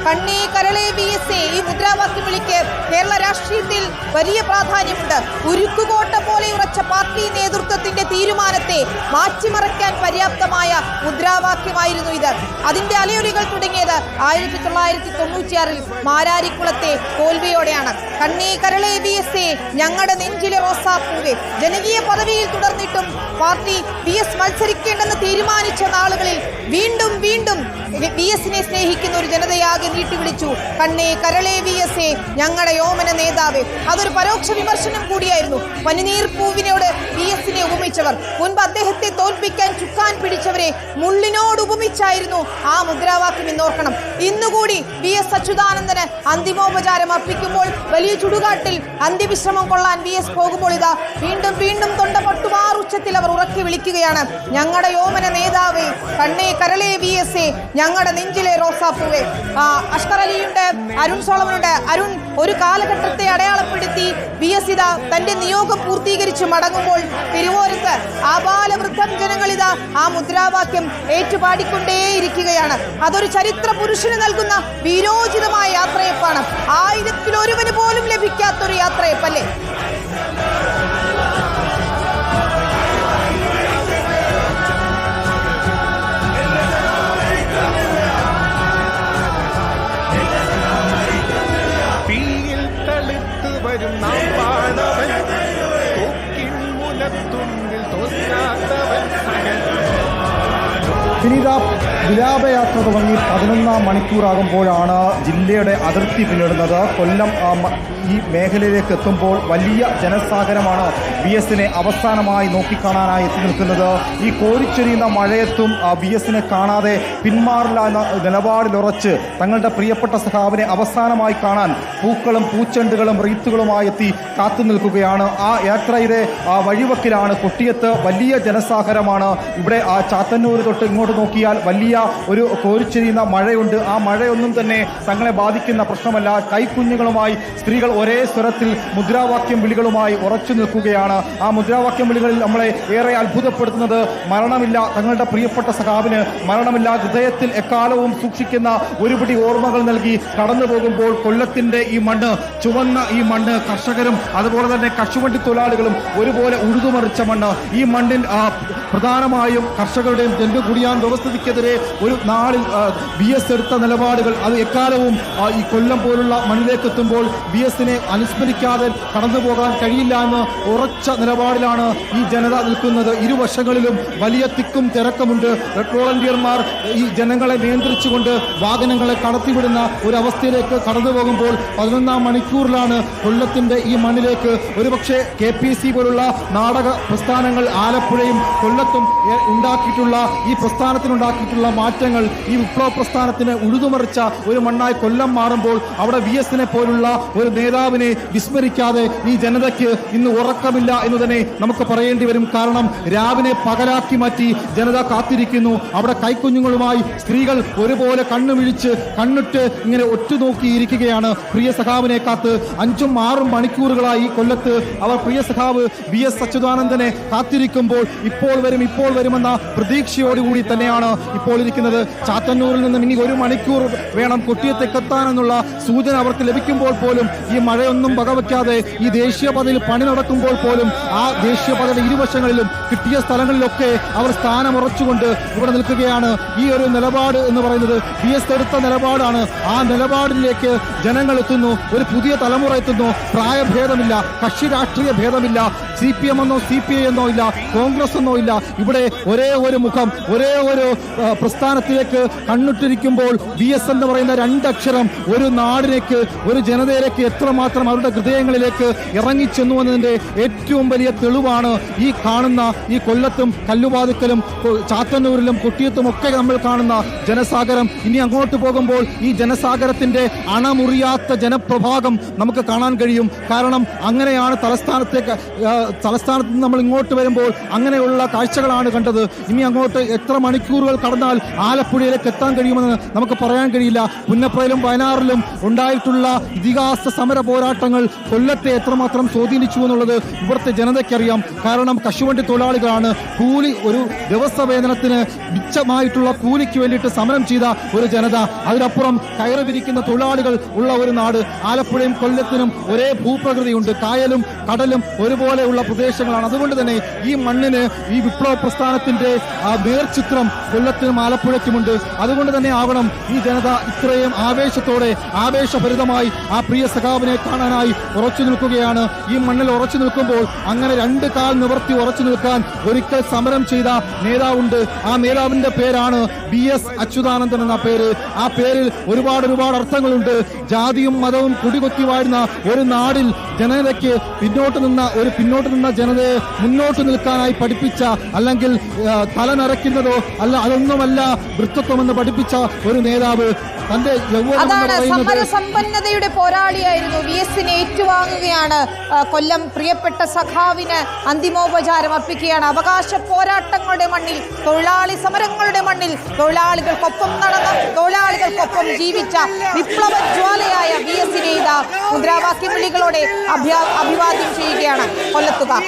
കണ്ണേ കരളെ VSA ഈ മുദ്രാവാക്യം വിളിക്ക് കേരള രാഷ്ട്രീയത്തിൽ വലിയ പ്രാധാന്യമുണ്ട്. ഉരുക്കുകോട്ട പോലെ ഉറച്ച പാർട്ടി നേതൃത്വത്തിന്റെ തീരുമാനത്തെ മാറ്റിമറിക്കാൻ പര്യാപ്തമായ മുദ്രാവാക്യമായിരുന്നു ഇത്. അതിന്റെ അലയൊലികൾ തുടങ്ങിയത് 1996 മാരാരിക്കുളത്തെ തോൽവിയോടെയാണ്. കണ്ണേ കരളെ VSA ഞങ്ങളുടെ നെഞ്ചിലെ റോസാപ്പൂവേ. ജനകീയ പദവിയിൽ തുടർന്നിട്ടും പാർട്ടി VS മത്സരിക്കേണ്ടെന്ന് തീരുമാനിച്ച നാളുകളിൽ വീണ്ടും വീണ്ടും VSനെ സ്നേഹിക്കുന്ന ഒരു ജനതയാകെ നീട്ടിവിളിച്ചു കണ്ണേ കരളെ VSA ഞങ്ങളുടെ യോമന നേതാവേ. അതൊരു പരോക്ഷ വിമർശനം കൂടിയായിരുന്നു. പനിനീർ പൂവിനോട് VSനെ ഉപമിച്ചവർ, മുൻപ് അദ്ദേഹത്തെ തോൽപ്പിക്കാൻ ചുക്കാൻ പിടിച്ചവരെ മുള്ളിനോട് ഉപമിച്ചായിരുന്നു ആ മുദ്രാവാക്യം എന്നോർക്കണം. ഇന്നുകൂടി VS അച്യുതാനന്ദന് അന്തിമോപചാരം അർപ്പിക്കുമ്പോൾ വലിയ ചുടുകാട്ടിൽ അന്ത്യവിശ്രമം കൊള്ളാൻ VS പോകുമ്പോൾ ഇതാ വീണ്ടും വീണ്ടും തൊണ്ട പൊട്ടുമാറുച്ചത്തിൽ അവർ ഉറക്കി വിളിക്കുകയാണ് ഞങ്ങളുടെ യോമന നേതാവേ, കണ്ണേ കരളെ VSA ഞങ്ങളുടെ നെഞ്ചിലെ റോസാപ്പൂവേ. അഷ്കർ അലിയുണ്ട്, അരുൺ സോളമനുണ്ട്. അരുൺ, ഒരു കാലഘട്ടത്തെ അടയാളപ്പെടുത്തി VS ഇതാ തന്റെ നിയോഗം പൂർത്തീകരിച്ച് മടങ്ങുമ്പോൾ തിരുവോരത്ത് ആബാലവൃദ്ധം ജനങ്ങളിതാ ആ മുദ്രാവാക്യം ഏറ്റുപാടിക്കൊണ്ടേയിരിക്കുകയാണ്. അതൊരു ചരിത്ര പുരുഷന് നൽകുന്ന വീരോചിതമായ യാത്രയപ്പാണ്. 1000-ൽ പോലും ലഭിക്കാത്തൊരു യാത്രയപ്പല്ലേ. പിന്നീട് വിലാപയാത്ര തുടങ്ങി 11-ാം മണിക്കൂറാകുമ്പോഴാണ് ജില്ലയുടെ അതിർത്തി പിന്നിടുന്നത്. കൊല്ലം ഈ മേഖലയിലേക്ക് എത്തുമ്പോൾ വലിയ ജനസാഗരമാണ് VSനെ അവസാനമായി നോക്കിക്കാണാനായി എത്തി നിൽക്കുന്നത്. ഈ കോരിച്ചൊരിയുന്ന മഴയത്തും VSനെ കാണാതെ പിന്മാറില്ല എന്ന നിലപാടിലുറച്ച് തങ്ങളുടെ പ്രിയപ്പെട്ട സഖാവിനെ അവസാനമായി കാണാൻ പൂക്കളും പൂച്ചെണ്ടുകളും റീത്തുകളുമായി എത്തി കാത്തു നിൽക്കുകയാണ്. ആ യാത്രയുടെ വഴിവക്കിലാണ് കൊട്ടിയത്ത് വലിയ ജനസാഗരമാണ്. ഇവിടെ ചാത്തന്നൂർ തൊട്ട് ഇങ്ങോട്ട് നോക്കിയാൽ വലിയ ഒരു കോരിച്ചൊരിയുന്ന മഴയുണ്ട്. ആ മഴയൊന്നും തന്നെ തങ്ങളെ ബാധിക്കുന്ന പ്രശ്നമല്ല. കൈക്കുഞ്ഞുങ്ങളുമായി സ്ത്രീകൾ ഒരേ സ്വരത്തിൽ മുദ്രാവാക്യം വിളികളുമായി ഉറച്ചു നിൽക്കുകയാണ്. ആ മുദ്രാവാക്യം വിളികളിൽ നമ്മളെ ഏറെ അത്ഭുതപ്പെടുത്തുന്നത് മരണമില്ല, തങ്ങളുടെ പ്രിയപ്പെട്ട സഖാവിന് മരണമില്ല, ഹൃദയത്തിൽ എക്കാലവും സൂക്ഷിക്കുന്ന ഒരുപിടി ഓർമ്മകൾ നൽകി കടന്നു പോകുമ്പോൾ കൊല്ലത്തിന്റെ ഈ മണ്ണ്, ചുവന്ന ഈ മണ്ണ്, കർഷകരും അതുപോലെ തന്നെ കശുവണ്ടി തൊഴിലാളികളും ഒരുപോലെ ഉഴുതുമറിച്ച മണ്ണ്. ഈ മണ്ണിൽ പ്രധാനമായും കർഷകരുടെയും ജന്തുകുടിയാൻ വ്യവസ്ഥിതിക്കെതിരെ ഒരു നാളിൽ VS എടുത്ത നിലപാടുകൾ അത് എക്കാലവും ഈ കൊല്ലം പോലുള്ള മണ്ണിലേക്ക് എത്തുമ്പോൾ VSനെ അനുസ്മരിക്കാതെ കടന്നു പോകാൻ കഴിയില്ല എന്ന് ഉറച്ച നിലപാടിലാണ് ഈ ജനത നിൽക്കുന്നത്. ഇരുവശങ്ങളിലും വലിയ തിക്കും തിരക്കമുണ്ട്. റെഡ് വോളണ്ടിയർമാർ ഈ ജനങ്ങളെ നിയന്ത്രിച്ചുകൊണ്ട് വാഹനങ്ങളെ കടത്തിവിടുന്ന ഒരവസ്ഥയിലേക്ക് കടന്നു പോകുമ്പോൾ 11-ാം മണിക്കൂറിലാണ് കൊല്ലത്തിന്റെ ഈ മണ്ണിലേക്ക് ഒരുപക്ഷെ KPC പോലുള്ള നാടക പ്രസ്ഥാനങ്ങൾ ആലപ്പുഴയും കൊല്ലത്തും ഉണ്ടാക്കിയിട്ടുള്ള ഈ പ്രസ്ഥാനത്തിനുണ്ടാക്കിയിട്ടുള്ള മാറ്റങ്ങൾ, ഈ വിപ്ലവ പ്രസ്ഥാനത്തിന് ഉഴുതുമറിച്ച ഒരു മണ്ണായി കൊല്ലം മാറുമ്പോൾ അവിടെ VSനെ പോലുള്ള ഒരു നേതാവിനെ വിസ്മരിക്കാതെ ഈ ജനതയ്ക്ക് ഇന്ന് ഉറക്കമില്ല എന്ന് തന്നെ നമുക്ക് പറയേണ്ടി വരും. കാരണം രാവിനെ പകലാക്കി മാറ്റി ജനത കാത്തിരിക്കുന്നു. അവിടെ കൈക്കുഞ്ഞുങ്ങളുമായി സ്ത്രീകൾ ഒരുപോലെ കണ്ണുമിഴിച്ച് കണ്ണിട്ട് ഇങ്ങനെ ഒറ്റുനോക്കിയിരിക്കുകയാണ് പ്രിയ സഖാവിനെ കാത്ത്. 5-6 മണിക്കൂറുകളായി ഈ കൊല്ലത്ത് അവർ പ്രിയ സഖാവ് VS അച്യുതാനന്ദനെ കാത്തിരിക്കുമ്പോൾ ഇപ്പോൾ വരുമെന്ന പ്രതീക്ഷയോടുകൂടി തന്നെയാണ് ഇപ്പോൾ ഇരിക്കുന്നത്. ചാത്തന്നൂരിൽ നിന്നും ഇനി 1 മണിക്കൂർ വേണം കൊട്ടിയത്തേക്കെത്താനെന്നുള്ള സൂചന അവർക്ക് ലഭിക്കുമ്പോൾ പോലും ഈ മഴയൊന്നും വകവയ്ക്കാതെ ഈ ദേശീയപാതയിൽ പണി നടക്കുമ്പോൾ പോലും ആ ദേശീയപാതയുടെ ഇരുവശങ്ങളിലും കിട്ടിയ സ്ഥലങ്ങളിലൊക്കെ അവർ സ്ഥാനമുറച്ചുകൊണ്ട് ഇവിടെ നിൽക്കുകയാണ്. ഈ ഒരു നിലപാട് എന്ന് പറയുന്നത് VS എടുത്ത നിലപാടാണ്. ആ നിലപാടിലേക്ക് ജനങ്ങൾ എത്തുന്നു. ഒരു പുതിയ തലമുറ എത്തുന്നു. പ്രായഭേദമില്ല, കക്ഷി രാഷ്ട്രീയ ഭേദമില്ല, CPM എന്നോ CPI എന്നോ ഇല്ല, കോൺഗ്രസ് എന്നോ ഇല്ല. ഇവിടെ ഒരേ ഒരു മുഖം, ഒരേ ഒരു പ്രസ്ഥാനത്തിലേക്ക് കണ്ണിട്ടിരിക്കുമ്പോൾ VS എന്ന് പറയുന്ന 2 അക്ഷരം ഒരു നാടിലേക്ക്, ഒരു ജനതയിലേക്ക് എത്രമാത്രം അവരുടെ ഹൃദയങ്ങളിലേക്ക് ഇറങ്ങിച്ചെന്നു എന്നതിന്റെ ഏറ്റവും വലിയ തെളിവാണ് ഈ കാണുന്ന ഈ കൊല്ലത്തും കല്ലുവാതുക്കലും ചാത്തന്നൂരിലും കൊട്ടിയത്തും ഒക്കെ നമ്മൾ കാണുന്ന ജനസാഗരം. ഇനി അങ്ങോട്ട് പോകുമ്പോൾ ഈ ജനസാഗരത്തിന്റെ അണമുറിയാത്ത ജനപ്രഭാഗം നമുക്ക് കാണാൻ കഴിയും. കാരണം അങ്ങനെയാണ് തലസ്ഥാനത്തേക്ക് തലസ്ഥാനത്ത് നിന്ന് നമ്മൾ ഇങ്ങോട്ട് വരുമ്പോൾ അങ്ങനെയുള്ള കാഴ്ചകളാണ് കണ്ടത്. ഇനി അങ്ങോട്ട് എത്ര മണിക്കൂറുകൾ കടന്നാൽ ആലപ്പുഴയിലേക്ക് എത്താൻ കഴിയുമെന്ന് നമുക്ക് പറയാൻ കഴിയില്ല. പുന്നപ്രയിലും വയനാറിലും ഉണ്ടായിട്ടുള്ള ഇതിഹാസ സമര പോരാട്ടങ്ങൾ കൊല്ലത്തെ എത്രമാത്രം സ്വാധീനിച്ചു എന്നുള്ളത് ഇവിടുത്തെ ജനതയ്ക്കറിയാം. കാരണം കശുവണ്ടി തൊഴിലാളികളാണ്. കൂലി ഒരു ദിവസ വേതനത്തിന് മിച്ചമായിട്ടുള്ള കൂലിക്ക് വേണ്ടിയിട്ട് സമരം ചെയ്ത ഒരു ജനത. അതിനപ്പുറം കയറി വിരിക്കുന്ന തൊഴിലാളികൾ ഉള്ള ഒരു നാട്. ആലപ്പുഴയും കൊല്ലത്തിനും ഒരേ ഭൂപ്രകൃതിയുണ്ട്. കായലും കടലും ഒരുപോലെയുള്ള പ്രദേശങ്ങളാണ്. അതുകൊണ്ട് തന്നെ ഈ മണ്ണിന് ഈ വിപ്ലവ പ്രസ്ഥാനത്തിന്റെ നേർചിത്രം കൊല്ലത്തിനും ആലപ്പുഴയ്ക്കുമുണ്ട്. അതുകൊണ്ട് തന്നെ ആവണം ഈ ജനത ഇത്രയും ആവേശത്തോടെ ആവേശഭരിതമായി ആ പ്രിയ സഖാവിനെ കാണാനായി ഉറച്ചു നിൽക്കുകയാണ്. ഈ മണ്ണിൽ ഉറച്ചു നിൽക്കുമ്പോൾ അങ്ങനെ രണ്ട് കാൽ നിവർത്തി ഉറച്ചു നിൽക്കാൻ ഒരിക്കൽ സമരം ചെയ്ത നേതാവുണ്ട്. ആ നേതാവിന്റെ പേരാണ് BS അച്യുതാനന്ദൻ എന്ന പേര്. ആ പേരിൽ ഒരുപാട് അർത്ഥങ്ങളുണ്ട്. ജാതിയും മതവും കുടികൊത്തി വാഴുന്ന ഒരു നാടിൽ ജനതയ്ക്ക് പിന്നോട്ട് നിന്ന ജനതയെ മുന്നോട്ട് നിൽക്കാനായി പഠിപ്പിച്ച, അല്ലെങ്കിൽ തലനരയ്ക്കുന്നതോ അല്ല അതൊന്നുമല്ല വൃത്തത്വമെന്ന് പഠിപ്പിച്ച ഒരു നേതാവ്. തന്റെ അതാണ് സമരസമ്പന്നതയുടെ പോരാളിയായിരുന്നു. VS-നെ ഏറ്റുവാങ്ങുകയാണ് കൊല്ലം. പ്രിയപ്പെട്ട സഖാവിന് അന്തിമോപചാരം അർപ്പിക്കുകയാണ്. അവകാശ പോരാട്ടങ്ങളുടെ മണ്ണിൽ, തൊഴിലാളി സമരങ്ങളുടെ മണ്ണിൽ തൊഴിലാളികൾക്കൊപ്പം നടന്ന, തൊഴിലാളികൾക്കൊപ്പം ജീവിച്ച വിപ്ലവ ജ്വാലയായ VS-നെ ഇതാ മുദ്രാവാക്യം വിളികളോടെ അഭിവാദ്യം ചെയ്യുകയാണ് കൊല്ലത്തുകാർ.